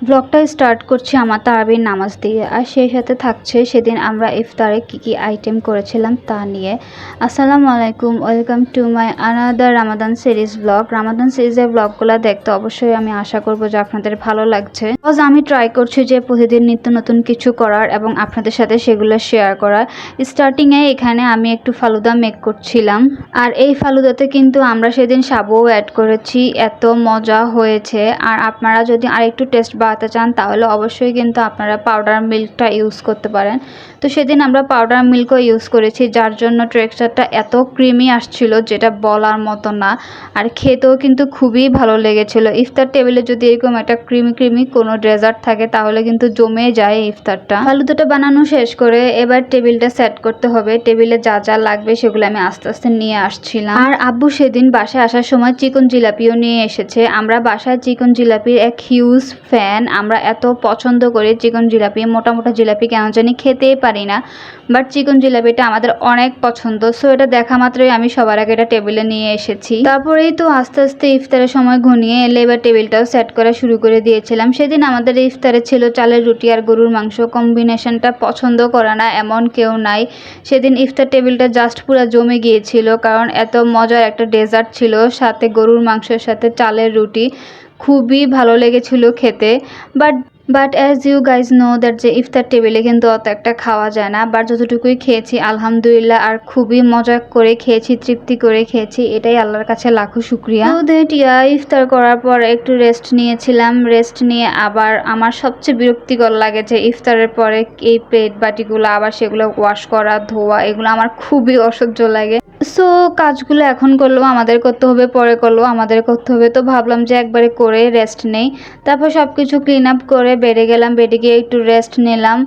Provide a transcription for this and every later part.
ব্লগটা স্টার্ট করছি আমার তারাবির নামাজ দিয়ে, আর সেই সাথে থাকছে সেদিন আমরা ইফতারে কি আইটেম করেছিলাম তা নিয়ে। আসসালামু আলাইকুম, welcome to my another Ramadan series blog. Ramadan সিরিজের ব্লগগুলো দেখতে অবশ্যই আমি আশা করব যে আপনাদের ভালো লাগছে। বিকজ আমি ট্রাই করছি যে প্রতিদিন নিত্য নতুন কিছু করার এবং আপনাদের সাথে সেগুলো শেয়ার করার। স্টার্টিংয়ে এখানে আমি একটু ফালুদা মেক করছিলাম, আর এই ফালুদাতে কিন্তু আমরা সেদিন সাবুও অ্যাড করেছি। এত মজা হয়েছে। আর আপনারা যদি আরেকটু টেস্ট বাড়াতে চান তাহলে অবশ্যই কিন্তু আপনারা পাউডার মিল্কটা ইউজ করতে পারেন। তো সেদিন আমরা পাউডার মিল্কও ইউজ করেছি, যার জন্য টেক্সচারটা এত ক্রিমি আসছিল যেটা বলার মতো না। আর খেতেও কিন্তু খুবই ভালো লেগেছিল। ইফতার টেবিলে যদি এরকম একটা ক্রিমি কোনো ডেজার্ট থাকে তাহলে কিন্তু জমে যায় ইফতারটা। ফালুদাটা বানানো শেষ করে এবার টেবিলটা সেট করতে হবে। টেবিলে যা যা লাগবে সেগুলো আমি আস্তে আস্তে নিয়ে আসছিলাম। আর আব্বু সেদিন বাসায় আসার সময় চিকন জিলাপিও নিয়ে এসেছে। আমরা বাসায় চিকন জিলাপির এক হিউজ ফ্যান। আমরা এত পছন্দ করি চিকন জিলাপি। মোটা মোটা জিলাপি কেন জানি খেতেই পারি না, বাট চিকন জিলাপিটা আমাদের অনেক পছন্দ। সো এটা দেখা মাত্রই আমি সবার আগে এটা টেবিলে নিয়ে এসেছি। তারপরেই তো আস্তে আস্তে ইফতারের সময় ঘনিয়ে এলে এবার টেবিলটাও সেট করা শুরু করে দিয়েছিলাম। সেদিন আমাদের ইফতারে ছিল চালের রুটি আর গরুর মাংস। কম্বিনেশনটা পছন্দ করে না এমন কেউ নাই। সেদিন ইফতার টেবিলটা জাস্ট পুরো জমে গিয়েছিল, কারণ এত মজার একটা ডেজার্ট ছিল, সাথে গরুর মাংসের সাথে চালের রুটি। খুবই ভালো লেগেছিল খেতে। But as you guys know that যে ইফতার টেবিলে কিন্তু অত একটা খাওয়া যায় না। বাট যতটুকুই খেয়েছি আলহামদুলিল্লাহ, আর খুবই মজা করে খেয়েছি, তৃপ্তি করে খেয়েছি। এটাই আল্লাহর কাছে লাখো শুক্রিয়া। তো দ্যাট ইফতার করার পর একটু রেস্ট নিয়েছিলাম। রেস্ট নিয়ে আবার আমার সবচেয়ে বিরক্তিকর লাগে যে ইফতারের পরে এই প্লেট বাটিগুলো আবার সেগুলো ওয়াশ করা, ধোয়া, এগুলো আমার খুবই অসহ্য লাগে। সো কাজগুলো এখন করলেও আমাদের করতে হবে, পরে করলেও আমাদের করতে হবে। তো ভাবলাম যে একবারে করে রেস্ট নেই। তারপর সব কিছু ক্লিন আপ করে বেডে গেলাম। বেডে গিয়ে একটু রেস্ট নিলাম।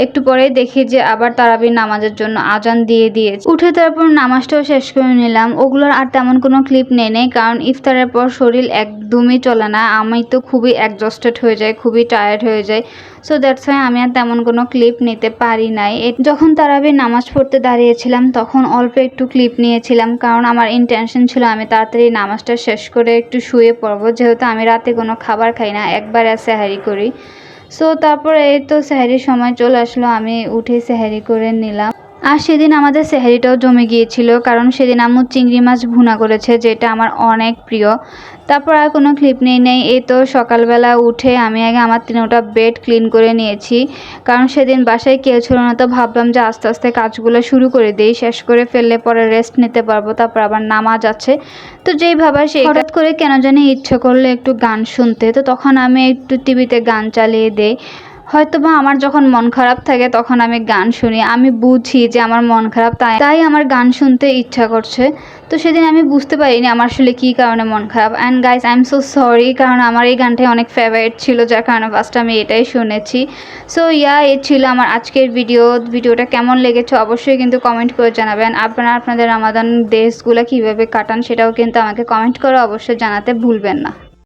একটু পরেই দেখি যে আবার তারাবির নামাজের জন্য আজান দিয়ে দিয়েছে। উঠে তারপর নামাজটাও শেষ করে নিলাম। ওগুলোর আর তেমন কোনো ক্লিপ নেই, কারণ ইফতারের পর শরীর একদমই চলে না। আমি তো খুবই এক্সস্টেড হয়ে যাই, খুবই টায়ার্ড হয়ে যাই। সো দ্যাটস ওয়াই আমি আর তেমন কোনো ক্লিপ নিতে পারি নাই। যখন তারাবির নামাজ পড়তে দাঁড়িয়েছিলাম তখন অল্প একটু ক্লিপ নিয়েছিলাম, কারণ আমার ইন্টেনশন ছিল আমি তাড়াতাড়ি নামাজটা শেষ করে একটু শুয়ে পড়বো, যেহেতু আমি রাতে কোনো খাবার খাই না, একবারে সেহারি করি। সো তারপরে এই তো সেহারির সময় চলে আসলো, আমি উঠে সেহারি করে নিলাম। আর সেদিন আমাদের সেহারিটাও জমে গিয়েছিল, কারণ সেদিন আম্মু চিংড়ি মাছ ভুনা করেছে, যেটা আমার অনেক প্রিয়। তারপর আর কোনো ক্লিপ নেই। এই তো সকালবেলা উঠে আমি আগে আমার 3টা বেড ক্লিন করে নিয়েছি, কারণ সেদিন বাসায় কেউ ছিল না। তো ভাবলাম যে আস্তে আস্তে কাজগুলো শুরু করে দিই, শেষ করে ফেললে পরে রেস্ট নিতে পারবো। তারপর আবার নামাজ আছে। তো যেই ভাবা সেই হঠাৎ করে কেন জানি ইচ্ছে করলো একটু গান শুনতে। তো তখন আমি একটু টিভিতে গান চালিয়ে দেই। হয়তোবা আমার যখন মন খারাপ থাকে তখন আমি গান শুনি। আমি বুঝি যে আমার মন খারাপ, তাই আমার গান শুনতে ইচ্ছা করছে। তো সেদিন আমি বুঝতে পারিনি আমার আসলে কী কারণে মন খারাপ। And guys, I am so sorry, কারণ আমার এই গানটাই অনেক ফেভারিট ছিল, যার কারণে ফার্স্ট আমি এটাই শুনেছি। সো এই ছিল আমার আজকের ভিডিওটা কেমন লেগেছে অবশ্যই কিন্তু কমেন্ট করে জানাবেন। আপনারা আপনাদের রামাদান ডেজগুলো কীভাবে কাটান সেটাও কিন্তু আমাকে কমেন্ট করে অবশ্যই জানাতে ভুলবেন না।